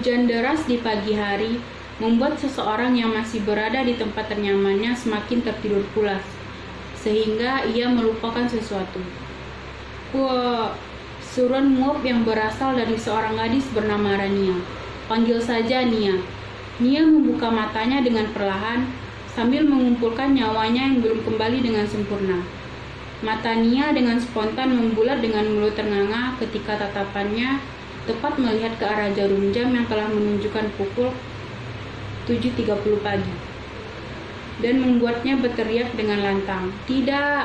Hujan deras di pagi hari membuat seseorang yang masih berada di tempat ternyamannya semakin tertidur pulas, sehingga ia melupakan sesuatu. Wah, seruan menguap yang berasal dari seorang gadis bernama Rania. Panggil saja Nia. Nia membuka matanya dengan perlahan, sambil mengumpulkan nyawanya yang belum kembali dengan sempurna. Mata Nia dengan spontan membulat dengan mulut ternganga ketika tatapannya tepat melihat ke arah jarum jam yang telah menunjukkan pukul 7.30 pagi, dan membuatnya berteriak dengan lantang, "Tidak!"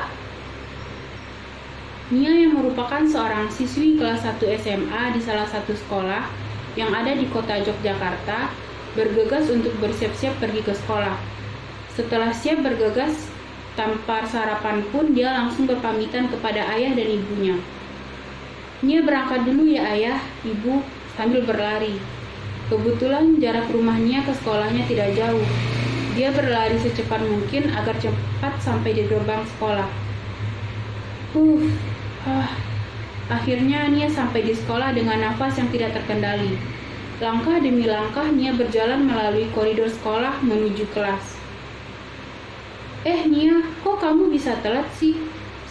Nia yang merupakan seorang siswi kelas 1 SMA di salah satu sekolah yang ada di kota Yogyakarta, bergegas untuk bersiap-siap pergi ke sekolah. Setelah siap bergegas, tanpa sarapan pun dia langsung berpamitan kepada ayah dan ibunya. "Nia berangkat dulu ya ayah, ibu," sambil berlari. Kebetulan jarak rumah Nia ke sekolahnya tidak jauh. Dia berlari secepat mungkin agar cepat sampai di gerbang sekolah. Akhirnya Nia sampai di sekolah dengan nafas yang tidak terkendali. Langkah demi langkah Nia berjalan melalui koridor sekolah menuju kelas. Nia, kok kamu bisa telat sih?"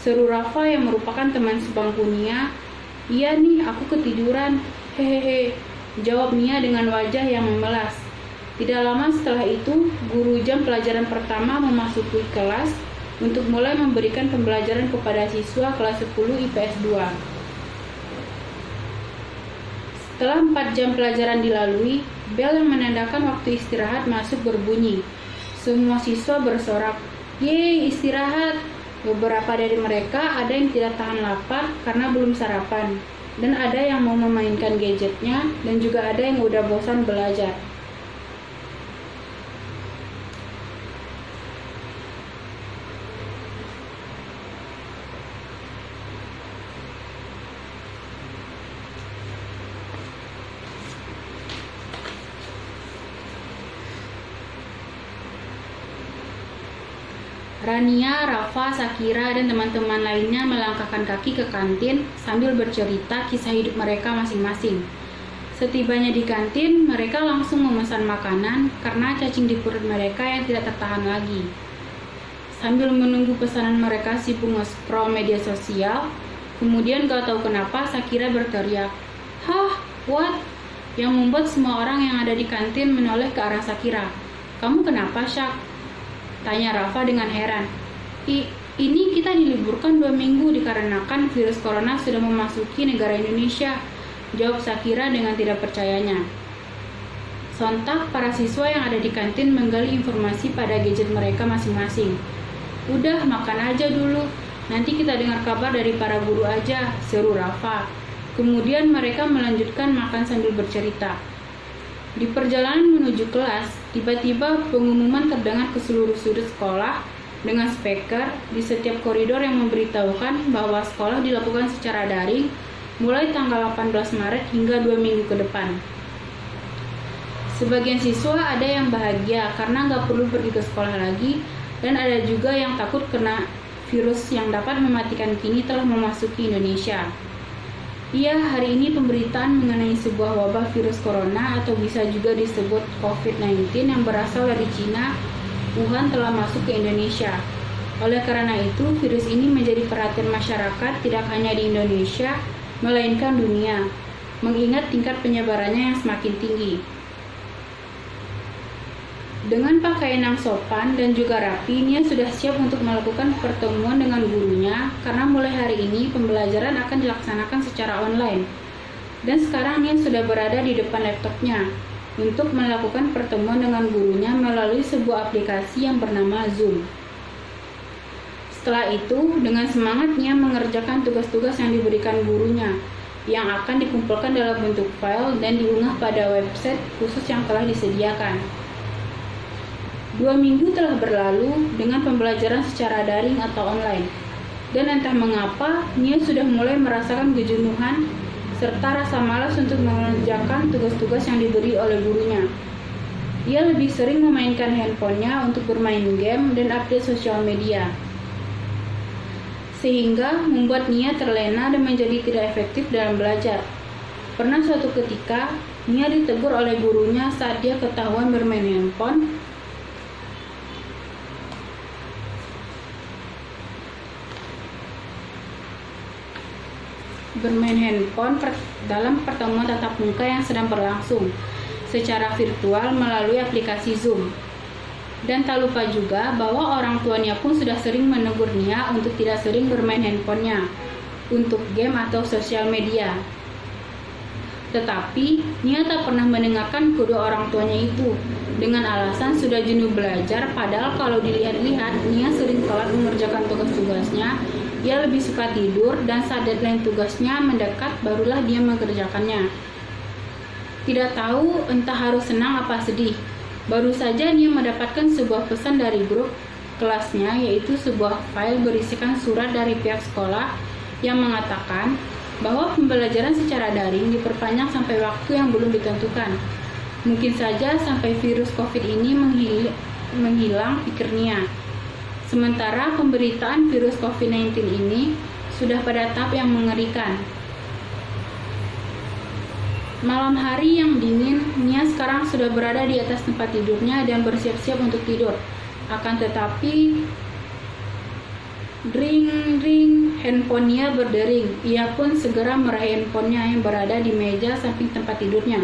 seru Rafa yang merupakan teman sebangku Nia. "Iya nih, aku ketiduran." "Hehehe," jawab Nia dengan wajah yang memelas. Tidak lama setelah itu, guru jam pelajaran pertama memasuki kelas untuk mulai memberikan pembelajaran kepada siswa kelas 10 IPS 2. Setelah 4 jam pelajaran dilalui, bel yang menandakan waktu istirahat masuk berbunyi. Semua siswa bersorak, "Yeay, istirahat!" Beberapa dari mereka ada yang tidak tahan lapar karena belum sarapan, dan ada yang mau memainkan gadgetnya, dan juga ada yang udah bosan belajar. Rania, Rafa, Sakira, dan teman-teman lainnya melangkahkan kaki ke kantin sambil bercerita kisah hidup mereka masing-masing. Setibanya di kantin, mereka langsung memesan makanan karena cacing di perut mereka yang tidak tertahan lagi. Sambil menunggu pesanan mereka sibuk nge-scroll media sosial, kemudian gak tahu kenapa Sakira berteriak, "Hah, what?" yang membuat semua orang yang ada di kantin menoleh ke arah Sakira. "Kamu kenapa, Syak?" tanya Rafa dengan heran. Ini kita diliburkan 2 minggu dikarenakan virus corona sudah memasuki negara Indonesia," jawab Sakira dengan tidak percayanya. Sontak para siswa yang ada di kantin menggali informasi pada gadget mereka masing-masing. "Udah, makan aja dulu, nanti kita dengar kabar dari para guru aja," seru Rafa. Kemudian mereka melanjutkan makan sambil bercerita. Di perjalanan menuju kelas, tiba-tiba pengumuman terdengar ke seluruh sudut sekolah dengan speaker di setiap koridor yang memberitahukan bahwa sekolah dilakukan secara daring mulai tanggal 18 Maret hingga 2 minggu ke depan. Sebagian siswa ada yang bahagia karena nggak perlu pergi ke sekolah lagi, dan ada juga yang takut kena virus yang dapat mematikan kini telah memasuki Indonesia. Iya, hari ini pemberitaan mengenai sebuah wabah virus corona atau bisa juga disebut COVID-19 yang berasal dari Cina, Wuhan telah masuk ke Indonesia. Oleh karena itu, virus ini menjadi perhatian masyarakat tidak hanya di Indonesia, melainkan dunia, mengingat tingkat penyebarannya yang semakin tinggi. Dengan pakaian yang sopan dan juga rapi, Nia sudah siap untuk melakukan pertemuan dengan gurunya karena mulai hari ini pembelajaran akan dilaksanakan secara online. Dan sekarang Nia sudah berada di depan laptopnya untuk melakukan pertemuan dengan gurunya melalui sebuah aplikasi yang bernama Zoom. Setelah itu, dengan semangat Nia mengerjakan tugas-tugas yang diberikan gurunya, yang akan dikumpulkan dalam bentuk file dan diunggah pada website khusus yang telah disediakan. 2 minggu telah berlalu dengan pembelajaran secara daring atau online, dan entah mengapa Nia sudah mulai merasakan kejenuhan serta rasa malas untuk mengerjakan tugas-tugas yang diberi oleh gurunya. Ia lebih sering memainkan handphonenya untuk bermain game dan update sosial media, sehingga membuat Nia terlena dan menjadi tidak efektif dalam belajar. Pernah suatu ketika, Nia ditegur oleh gurunya saat dia ketahuan bermain handphone. Dalam pertemuan tatap muka yang sedang berlangsung secara virtual melalui aplikasi Zoom. Dan tak lupa juga bahwa orang tuanya pun sudah sering menegur Nia untuk tidak sering bermain handphonenya untuk game atau sosial media. Tetapi Nia tak pernah mendengarkan kedua orang tuanya itu dengan alasan sudah jenuh belajar, padahal kalau dilihat-lihat Nia sering telat mengerjakan tugas-tugasnya. Ia lebih suka tidur dan saat deadline tugasnya mendekat barulah dia mengerjakannya. Tidak tahu entah harus senang apa sedih. Baru saja Nia mendapatkan sebuah pesan dari grup kelasnya, yaitu sebuah file berisikan surat dari pihak sekolah yang mengatakan bahwa pembelajaran secara daring diperpanjang sampai waktu yang belum ditentukan. Mungkin saja sampai virus COVID ini menghilang, pikir Nia. Sementara pemberitaan virus COVID-19 ini sudah pada tahap yang mengerikan. Malam hari yang dingin, Nia sekarang sudah berada di atas tempat tidurnya dan bersiap-siap untuk tidur. Akan tetapi, ring, handphone Nia berdering. Ia pun segera meraih handphonenya yang berada di meja samping tempat tidurnya.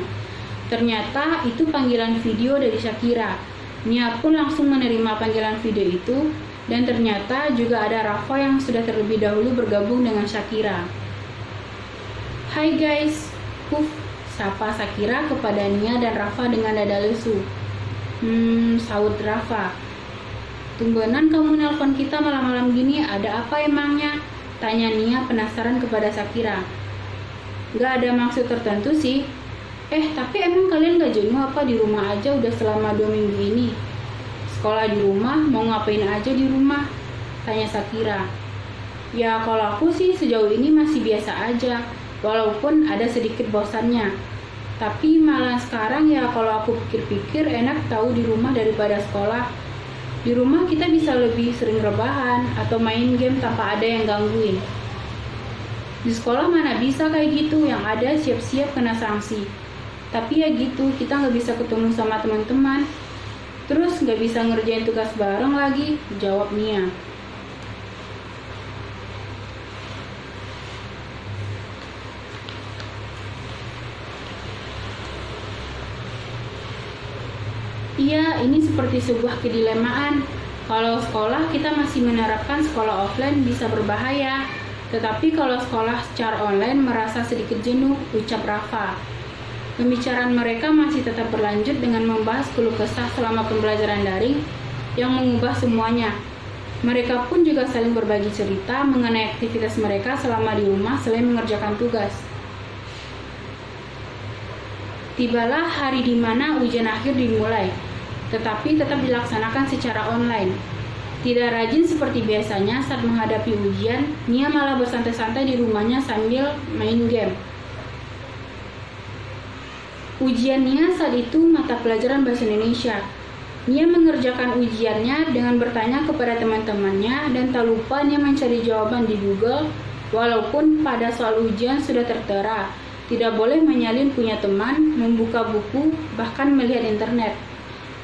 Ternyata itu panggilan video dari Shakira. Nia pun langsung menerima panggilan video itu. Dan ternyata juga ada Rafa yang sudah terlebih dahulu bergabung dengan Shakira. Hai guys, sapa Shakira kepada Nia dan Rafa dengan dada lesu. Saud Rafa. Tumbenan kamu nelpon kita malam-malam gini, ada apa emangnya? Tanya Nia penasaran kepada Shakira. Gak ada maksud tertentu sih. Tapi emang kalian gak jenuh apa di rumah aja udah selama 2 minggu ini? Sekolah di rumah, mau ngapain aja di rumah? Tanya Shakira. Ya kalau aku sih sejauh ini masih biasa aja, walaupun ada sedikit bosannya. Tapi malah sekarang ya kalau aku pikir-pikir enak tahu di rumah daripada sekolah. Di rumah kita bisa lebih sering rebahan atau main game tanpa ada yang gangguin. Di sekolah mana bisa kayak gitu, yang ada siap-siap kena sanksi. Tapi ya gitu, kita nggak bisa ketemu sama teman-teman. Terus nggak bisa ngerjain tugas bareng lagi, jawab Nia. Iya, ini seperti sebuah kedilemaan. Kalau sekolah kita masih menerapkan sekolah offline bisa berbahaya. Tetapi kalau sekolah secara online merasa sedikit jenuh, ucap Rafa. Pembicaraan mereka masih tetap berlanjut dengan membahas keluh kesah selama pembelajaran daring yang mengubah semuanya. Mereka pun juga saling berbagi cerita mengenai aktivitas mereka selama di rumah selain mengerjakan tugas. Tibalah hari di mana ujian akhir dimulai, tetapi tetap dilaksanakan secara online. Tidak rajin seperti biasanya saat menghadapi ujian, Nia malah bersantai-santai di rumahnya sambil main game. Ujian Nia saat itu mata pelajaran bahasa Indonesia. Nia mengerjakan ujiannya dengan bertanya kepada teman-temannya dan tak lupa Nia mencari jawaban di Google, walaupun pada soal ujian sudah tertera, tidak boleh menyalin punya teman, membuka buku, bahkan melihat internet.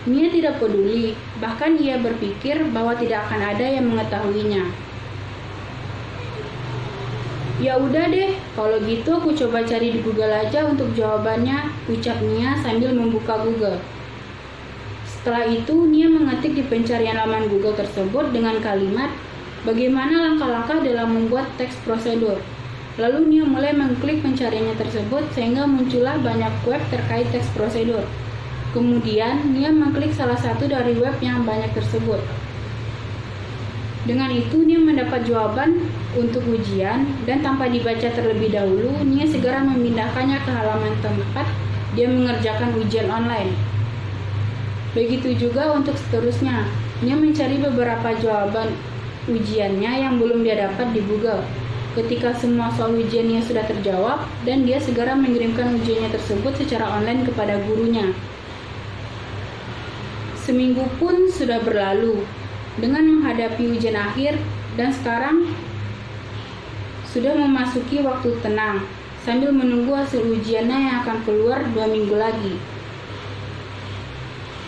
Nia tidak peduli, bahkan ia berpikir bahwa tidak akan ada yang mengetahuinya. Ya udah deh, kalau gitu aku coba cari di Google aja untuk jawabannya, ucap Nia sambil membuka Google. Setelah itu, Nia mengetik di pencarian laman Google tersebut dengan kalimat, bagaimana langkah-langkah dalam membuat teks prosedur. Lalu Nia mulai mengklik pencariannya tersebut sehingga muncullah banyak web terkait teks prosedur. Kemudian, Nia mengklik salah satu dari web yang banyak tersebut. Dengan itu, Nia mendapat jawaban untuk ujian dan tanpa dibaca terlebih dahulu, Nia segera memindahkannya ke halaman tempat dia mengerjakan ujian online. Begitu juga untuk seterusnya, Nia mencari beberapa jawaban ujiannya yang belum dia dapat di Google. Ketika semua soal ujiannya sudah terjawab, dan dia segera mengirimkan ujiannya tersebut secara online kepada gurunya. Seminggu pun sudah berlalu dengan menghadapi ujian akhir dan sekarang sudah memasuki waktu tenang. sambil menunggu hasil ujiannya yang akan keluar 2 minggu lagi.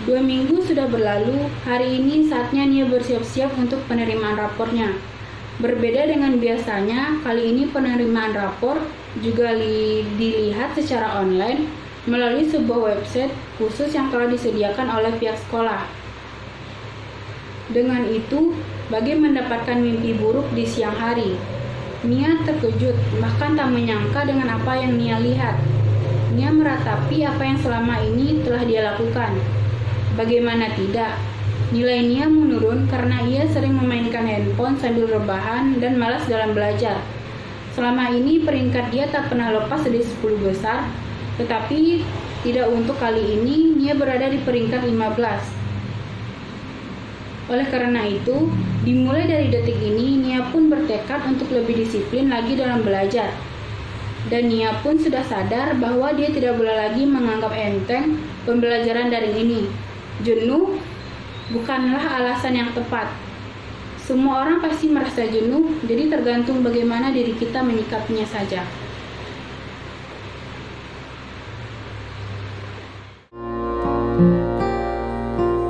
2 minggu sudah berlalu, hari ini saatnya Nia bersiap-siap untuk penerimaan rapornya. Berbeda dengan biasanya, kali ini penerimaan rapor juga dilihat secara online melalui sebuah website khusus yang telah disediakan oleh pihak sekolah. Dengan itu, Bage mendapatkan mimpi buruk di siang hari. Nia terkejut, bahkan tak menyangka dengan apa yang Nia lihat. Nia meratapi apa yang selama ini telah dia lakukan. Bagaimana tidak, nilai Nia menurun karena ia sering memainkan handphone sambil rebahan dan malas dalam belajar. Selama ini peringkat dia tak pernah lepas dari 10 besar, tetapi tidak untuk kali ini Nia berada di peringkat 15. Oleh karena itu, dimulai dari detik ini Nia pun bertekad untuk lebih disiplin lagi dalam belajar. Dan Nia pun sudah sadar bahwa dia tidak boleh lagi menganggap enteng pembelajaran daring ini. Jenuh bukanlah alasan yang tepat. Semua orang pasti merasa jenuh, jadi tergantung bagaimana diri kita menyikapinya saja.